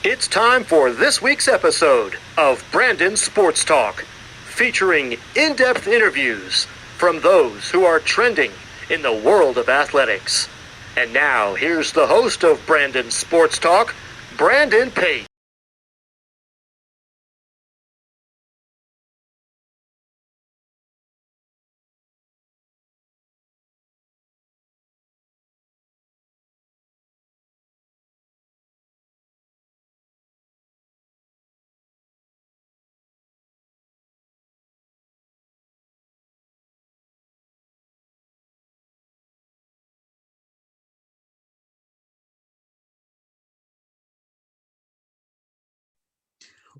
It's time for this week's episode of Brandon Sports Talk, featuring in-depth interviews from those who are trending in the world of athletics. And now, here's the host of Brandon Sports Talk, Brandon Pate.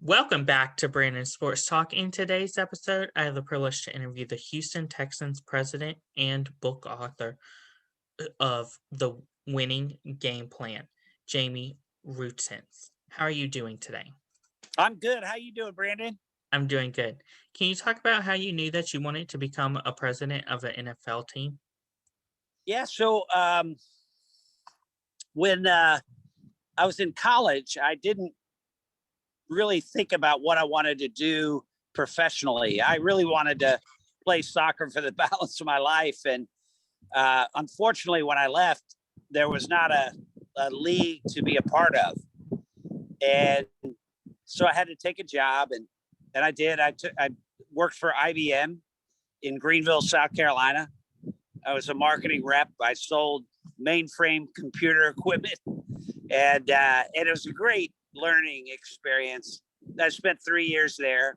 Welcome back to Brandon Sports Talk. In today's episode, I have the privilege to interview the Houston Texans president and book author of The Winning Game Plan, Jamey. How are you doing today? I'm good. How you doing, Brandon? I'm doing good. Can you talk about how you knew that you wanted to become a president of an NFL team? Yeah. So when I was in college, I didn't really think about what I wanted to do professionally. I really wanted to play soccer for the balance of my life. And unfortunately, when I left, there was not a league to be a part of. And so I had to take a job, and I did. I worked for IBM in Greenville, South Carolina. I was a marketing rep. I sold mainframe computer equipment, and it was a great learning experience. I spent 3 years there,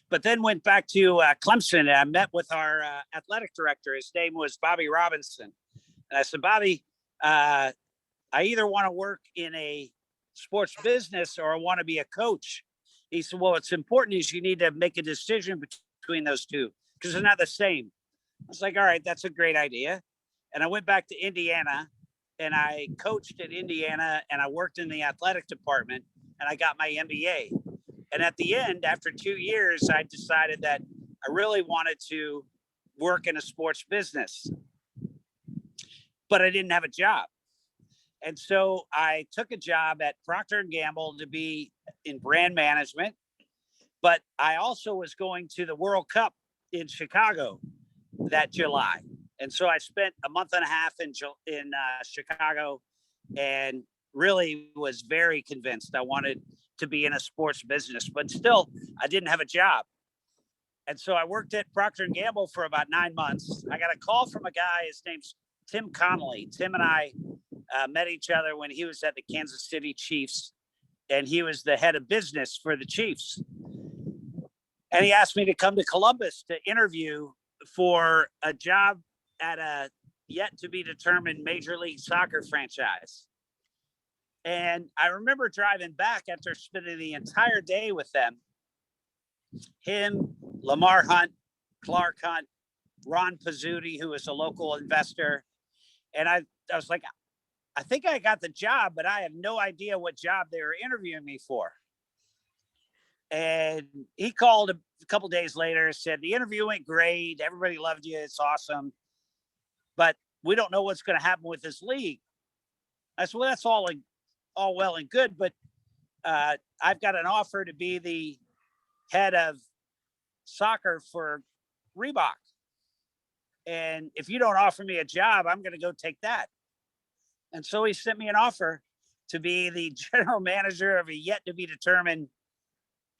but then went back to Clemson, and I met with our athletic director. His name was Bobby Robinson, and I said, Bobby, I either want to work in a sports business or I want to be a coach. He said, well, what's important is you need to make a decision between those two because they're not the same. I was like, all right, that's a great idea. And I went back to Indiana and I coached at Indiana and I worked in the athletic department and I got my MBA. And at the end, after 2 years, I decided that I really wanted to work in a sports business, but I didn't have a job. And so I took a job at Procter & Gamble to be in brand management, but I also was going to the World Cup in Chicago that July. And so I spent a month and a half in Chicago and really was very convinced I wanted to be in a sports business, but still I didn't have a job. And so I worked at Procter & Gamble for about 9 months. I got a call from a guy, his name's Tim Connolly. Tim and I met each other when he was at the Kansas City Chiefs, and he was the head of business for the Chiefs. And he asked me to come to Columbus to interview for a job at a yet to be determined Major League Soccer franchise. And I remember driving back after spending the entire day with them. Him, Lamar Hunt, Clark Hunt, Ron Pizzuti, who was a local investor. And I was like, I think I got the job, but I have no idea what job they were interviewing me for. And he called a couple of days later, said, the interview went great. Everybody loved you. It's awesome. But we don't know what's going to happen with this league. I said, well, that's all well and good, but I've got an offer to be the head of soccer for Reebok. And if you don't offer me a job, I'm going to go take that. And so he sent me an offer to be the general manager of a yet to be determined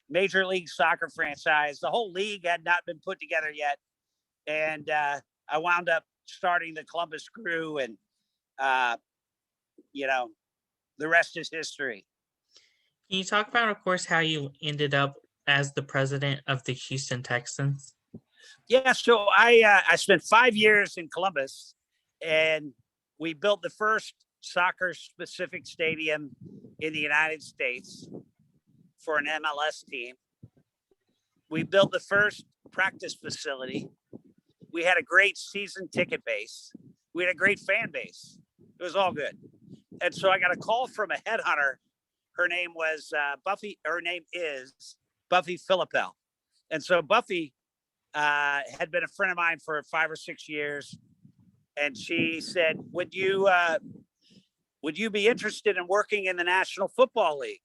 Major League Soccer franchise. The whole league had not been put together yet. And I wound up starting the Columbus Crew, and, the rest is history. Can you talk about, of course, how you ended up as the president of the Houston Texans? Yeah, so I spent 5 years in Columbus, and we built the first soccer-specific stadium in the United States for an MLS team. We built the first practice facility. We had a great season ticket base. We had a great fan base. It was all good. And so I got a call from a headhunter. Her name was Buffy. Her name is Buffy Philippel. And so Buffy had been a friend of mine for 5 or 6 years. And she said, would you would you be interested in working in the National Football League?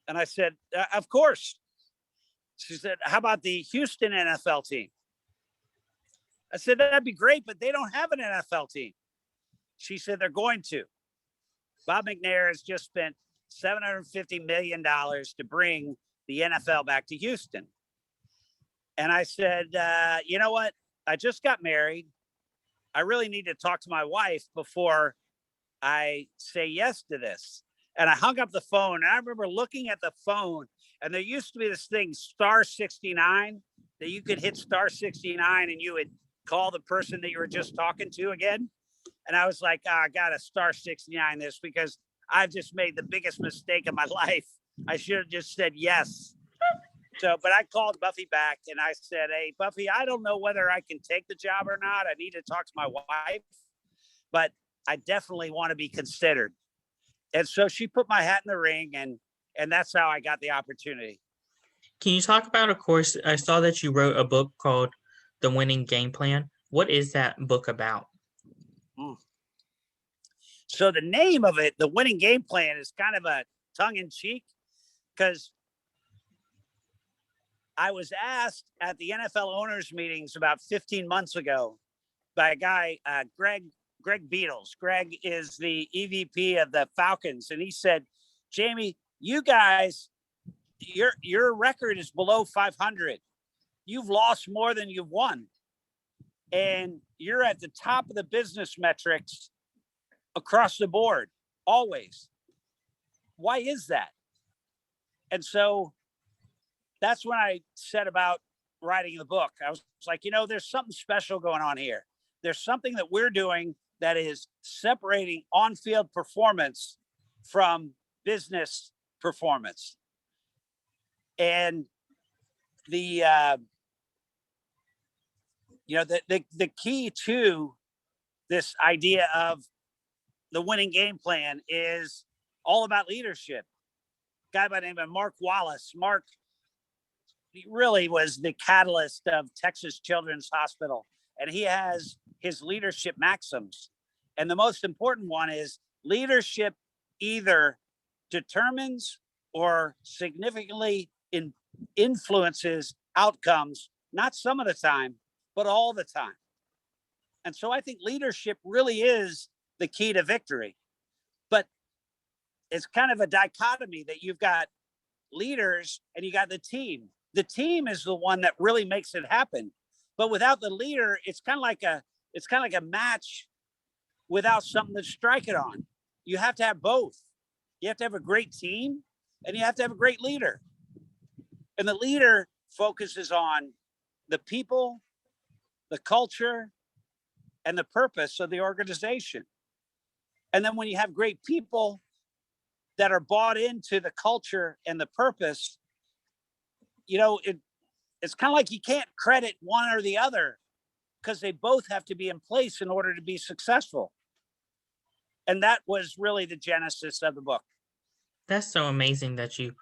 And I said, of course. She said, how about the Houston NFL team? I said, that'd be great, but they don't have an NFL team. She said, they're going to. Bob McNair has just spent $750 million to bring the NFL back to Houston. And I said, you know what? I just got married. I really need to talk to my wife before I say yes to this. And I hung up the phone. And I remember looking at the phone, and there used to be this thing, star 69, that you could hit star 69 and you would call the person that you were just talking to again. And I was like, I got to star 69 this because I've just made the biggest mistake of my life. I should have just said yes. So, but I called Buffy back and I said, hey, Buffy, I don't know whether I can take the job or not. I need to talk to my wife, but I definitely want to be considered. And so she put my hat in the ring, and that's how I got the opportunity. Can you talk about, of course, I saw that you wrote a book called The Winning Game Plan. What is that book about? So the name of it, The Winning Game Plan, is kind of a tongue-in-cheek because I was asked at the NFL owners meetings about 15 months ago by a guy, Greg Beatles. Greg is the EVP of the Falcons. And he said, Jamey, you guys, your record is below 500. You've lost more than you've won. And you're at the top of the business metrics across the board, always. Why is that? And so that's when I set about writing the book. I was like, there's something special going on here. There's something that we're doing that is separating on-field performance from business performance. And the key to this idea of the winning game plan is all about leadership. A guy by the name of Mark Wallace. Mark, he really was the catalyst of Texas Children's Hospital, and he has his leadership maxims. And the most important one is leadership either determines or significantly influences outcomes, not some of the time, but all the time. And so I think leadership really is the key to victory. But it's kind of a dichotomy that you've got leaders and you got the team. The team is the one that really makes it happen. But without the leader, it's kind of like a match without something to strike it on. You have to have both. You have to have a great team and you have to have a great leader. And the leader focuses on the people, the culture, and the purpose of the organization. And then when you have great people that are bought into the culture and the purpose, it's kind of like you can't credit one or the other because they both have to be in place in order to be successful. And that was really the genesis of the book. That's so amazing that you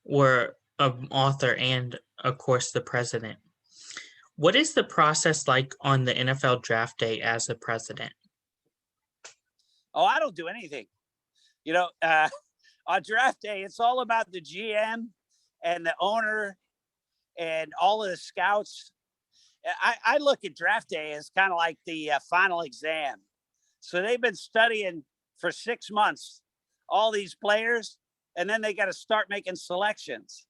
were an author and, of course, the president. What is the process like on the NFL draft day as a president? Oh, I don't do anything. On draft day, it's all about the GM and the owner and all of the scouts. I look at draft day as kind of like the final exam. So they've been studying for 6 months, all these players, and then they got to start making selections.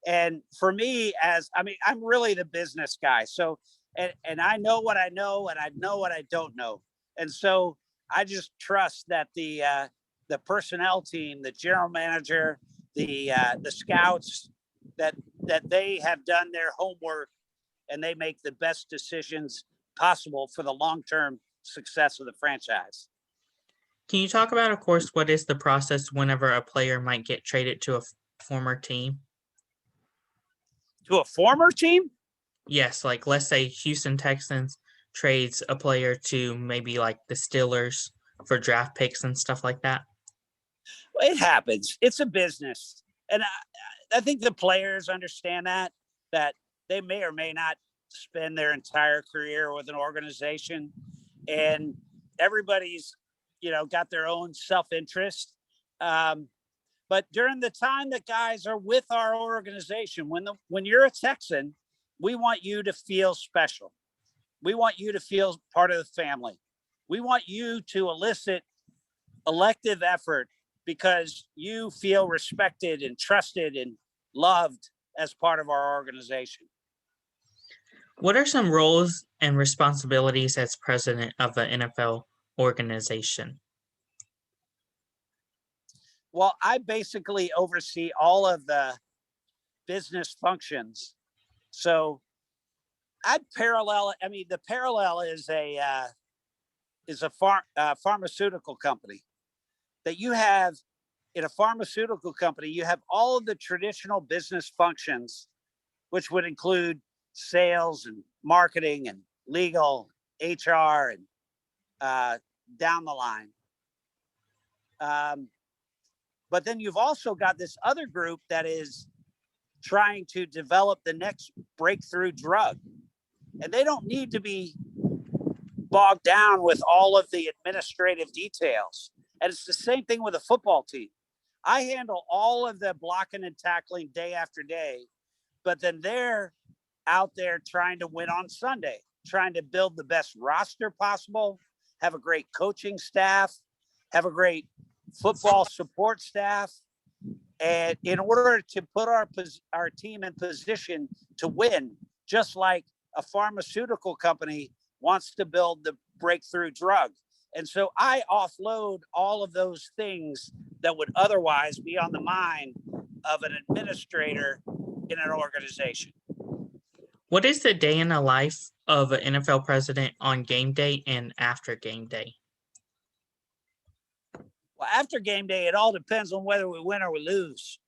And for me, I'm really the business guy. So, and I know what I know, and I know what I don't know. And so I just trust that the personnel team, the general manager, the scouts, that they have done their homework and they make the best decisions possible for the long-term success of the franchise. Can you talk about, of course, what is the process whenever a player might get traded to a former team? To a former team? Yes, like let's say Houston Texans trades a player to maybe like the Steelers for draft picks and stuff like that. It happens. It's a business. And I think the players understand that they may or may not spend their entire career with an organization, and everybody's, got their own self-interest. But during the time that guys are with our organization, when you're a Texan, we want you to feel special. We want you to feel part of the family. We want you to elicit elective effort because you feel respected and trusted and loved as part of our organization. What are some roles and responsibilities as president of an NFL organization? Well, I basically oversee all of the business functions. So I'd parallel. I mean, the parallel is a pharmaceutical company that you have. In a pharmaceutical company, you have all of the traditional business functions, which would include sales and marketing and legal, HR, and down the line. But then you've also got this other group that is trying to develop the next breakthrough drug. And they don't need to be bogged down with all of the administrative details. And it's the same thing with a football team. I handle all of the blocking and tackling day after day, but then they're out there trying to win on Sunday, trying to build the best roster possible, have a great coaching staff, have a great football support staff. And in order to put our team in position to win, just like a pharmaceutical company wants to build the breakthrough drug. And so I offload all of those things that would otherwise be on the mind of an administrator in an organization. What is the day in the life of an NFL president on game day and after game day? Well, after game day, it all depends on whether we win or we lose.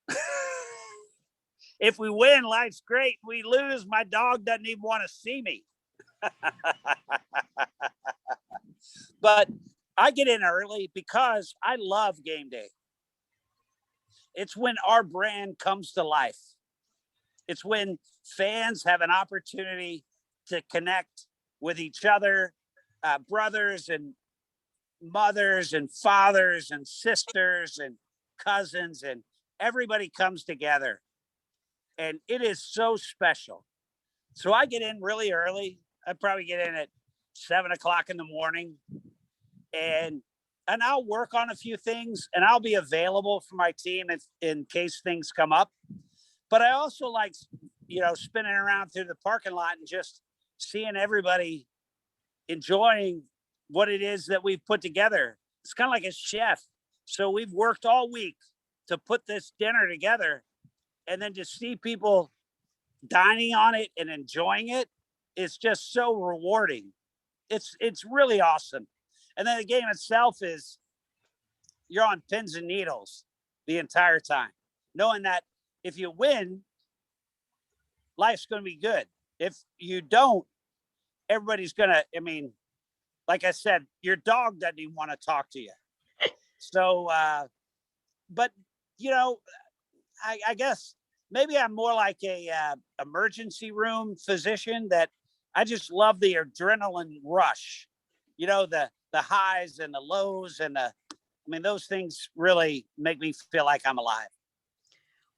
If we win, life's great. We lose, my dog doesn't even want to see me. But I get in early because I love game day. It's when our brand comes to life. It's when fans have an opportunity to connect with each other, brothers and mothers and fathers and sisters and cousins, and everybody comes together. And it is so special. So I get in really early. I probably get in at 7:00 in the morning, and I'll work on a few things, and I'll be available for my team in case things come up. But I also like, spinning around through the parking lot and just seeing everybody enjoying what it is that we've put together. It's kind of like a chef. So we've worked all week to put this dinner together, and then to see people dining on it and enjoying it, it's just so rewarding. It's really awesome. And then the game itself is, you're on pins and needles the entire time, knowing that if you win, life's going to be good. If you don't, everybody's going to, like I said, your dog doesn't even want to talk to you. So, but, I guess maybe I'm more like a emergency room physician, that I just love the adrenaline rush, the highs and the lows, and those things really make me feel like I'm alive.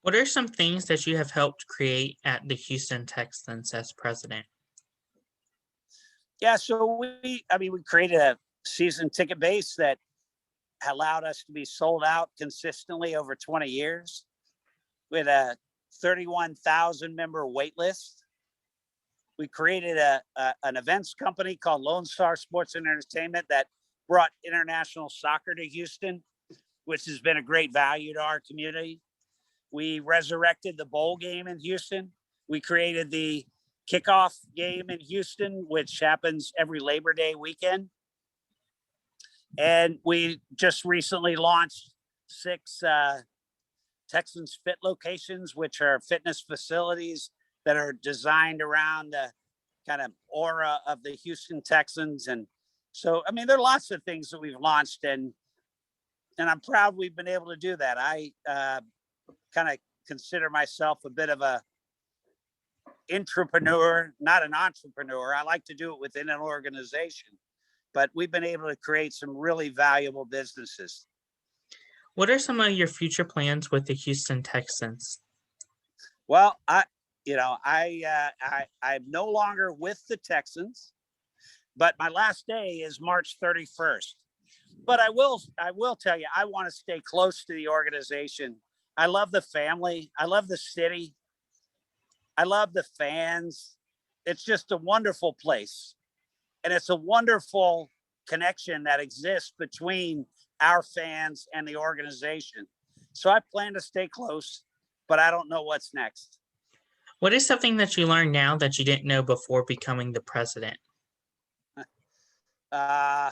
What are some things that you have helped create at the Houston Texans as president? Yeah, so we created a season ticket base that allowed us to be sold out consistently over 20 years with a 31,000 member wait list. We created an events company called Lone Star Sports and Entertainment that brought international soccer to Houston, which has been a great value to our community. We resurrected the bowl game in Houston. We created the kickoff game in Houston, which happens every Labor Day weekend. And we just recently launched 6 Texans Fit locations, which are fitness facilities that are designed around the kind of aura of the Houston Texans. And so, there are lots of things that we've launched, and I'm proud we've been able to do that. I kind of consider myself a bit of a intrapreneur, not an entrepreneur. I like to do it within an organization, but we've been able to create some really valuable businesses. What are some of your future plans with the Houston Texans? Well, I'm no longer with the Texans, but my last day is March 31st. But I will tell you, I want to stay close to the organization. I love the family. I love the city. I love the fans. It's just a wonderful place. And it's a wonderful connection that exists between our fans and the organization. So I plan to stay close, but I don't know what's next. What is something that you learned now that you didn't know before becoming the president? I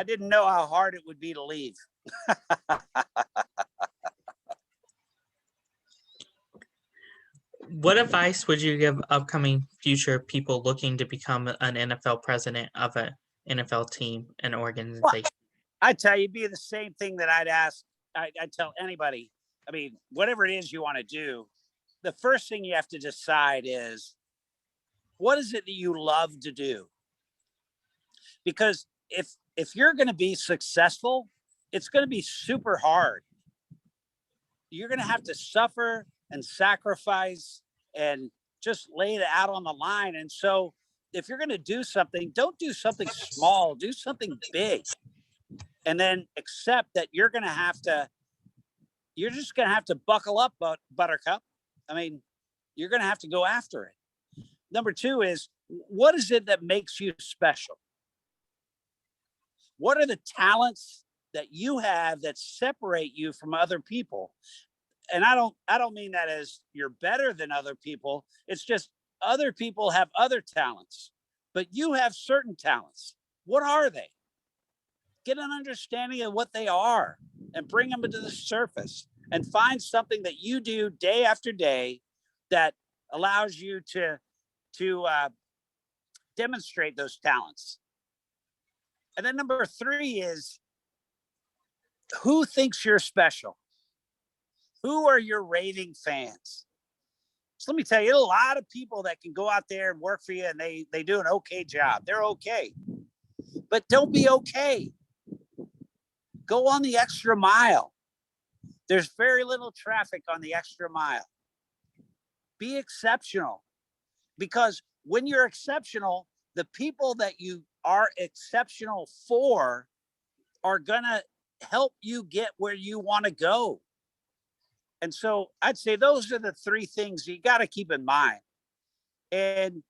didn't know how hard it would be to leave. What advice would you give upcoming future people looking to become an NFL president of an NFL team and organization? Well, I tell you, it'd be the same thing that I'd tell anybody. I mean, whatever it is you want to do, the first thing you have to decide is, what is it that you love to do? Because if you're going to be successful, it's going to be super hard. You're going to have to suffer and sacrifice and just lay it out on the line. And so if you're going to do something, don't do something small, do something big. And then accept that you're just going to have to buckle up, Buttercup. I mean, you're going to have to go after it. Number two is, what is it that makes you special? What are the talents that you have that separate you from other people? And I don't mean that as you're better than other people. It's just other people have other talents, but you have certain talents. What are they? Get an understanding of what they are and bring them to the surface, and find something that you do day after day that allows you to demonstrate those talents. And then number three is, who thinks you're special? Who are your raving fans? So let me tell you, a lot of people that can go out there and work for you, and they do an okay job. They're okay. But don't be okay. Go on the extra mile. There's very little traffic on the extra mile. Be exceptional. Because when you're exceptional, the people that you are exceptional for are going to help you get where you want to go. And so I'd say those are the three things you got to keep in mind. And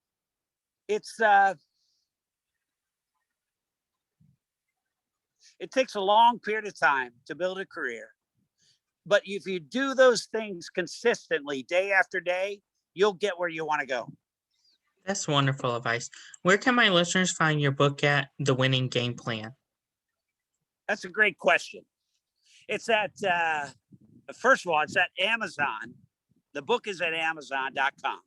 it takes a long period of time to build a career. But if you do those things consistently, day after day, you'll get where you want to go. That's wonderful advice. Where can my listeners find your book at, The Winning Game Plan? That's a great question. It's at, first of all, it's at Amazon. The book is at Amazon.com.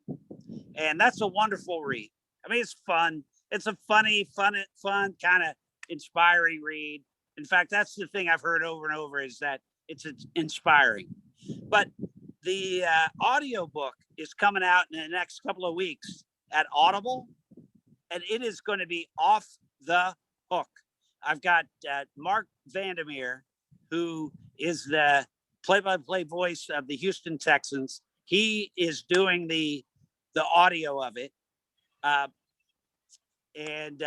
And that's a wonderful read. I mean, it's fun. It's a fun, kind of inspiring read. In fact, that's the thing I've heard over and over, is that it's inspiring. But the audio book is coming out in the next couple of weeks at Audible, and it is going to be off the hook. I've got Mark Vandermeer, who is the play-by-play voice of the Houston Texans. He is doing the audio of it. And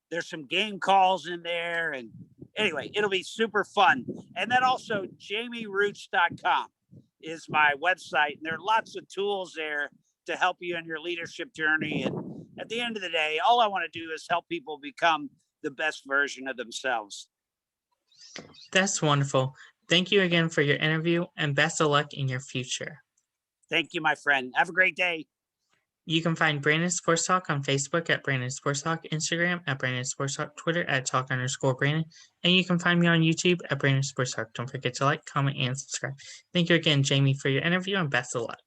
there's some game calls in there. And anyway, it'll be super fun. And then also JameyRoots.com is my website. And there are lots of tools there to help you in your leadership journey. And at the end of the day, all I want to do is help people become the best version of themselves. That's wonderful. Thank you again for your interview, and best of luck in your future. Thank you, my friend. Have a great day. You can find Brandon Sports Talk on Facebook at Brandon Sports Talk, Instagram at Brandon Sports Talk, Twitter at Talk_Brandon, and you can find me on YouTube at Brandon Sports Talk. Don't forget to like, comment, and subscribe. Thank you again, Jamey, for your interview, and best of luck.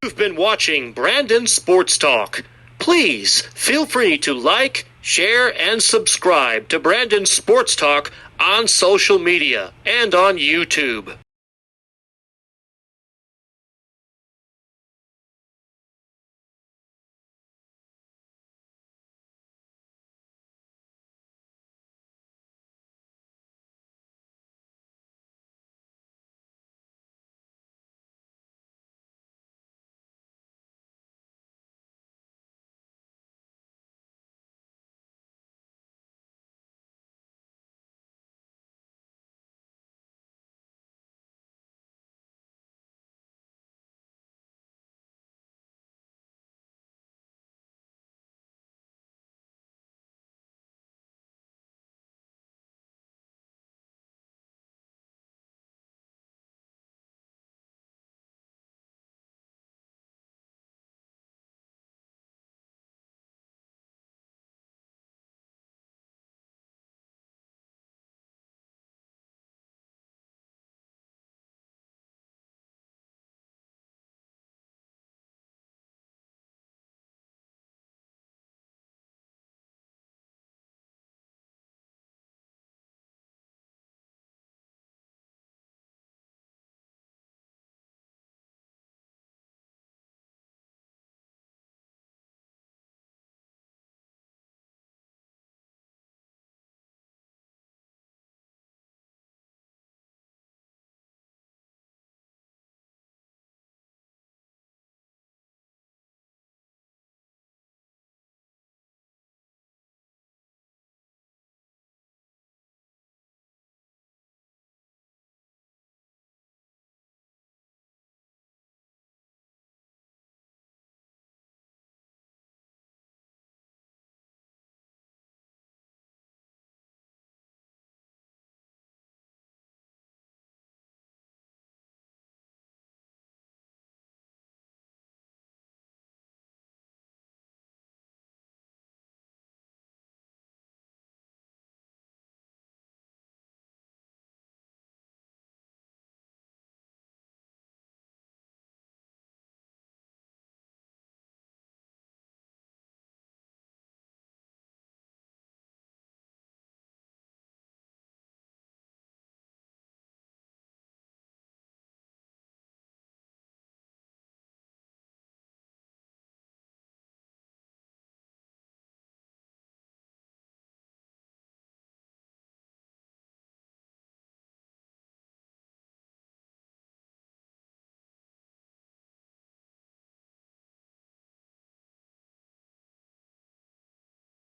You've been watching Brandon Sports Talk. Please feel free to like, share, and subscribe to Brandon Sports Talk on social media and on YouTube.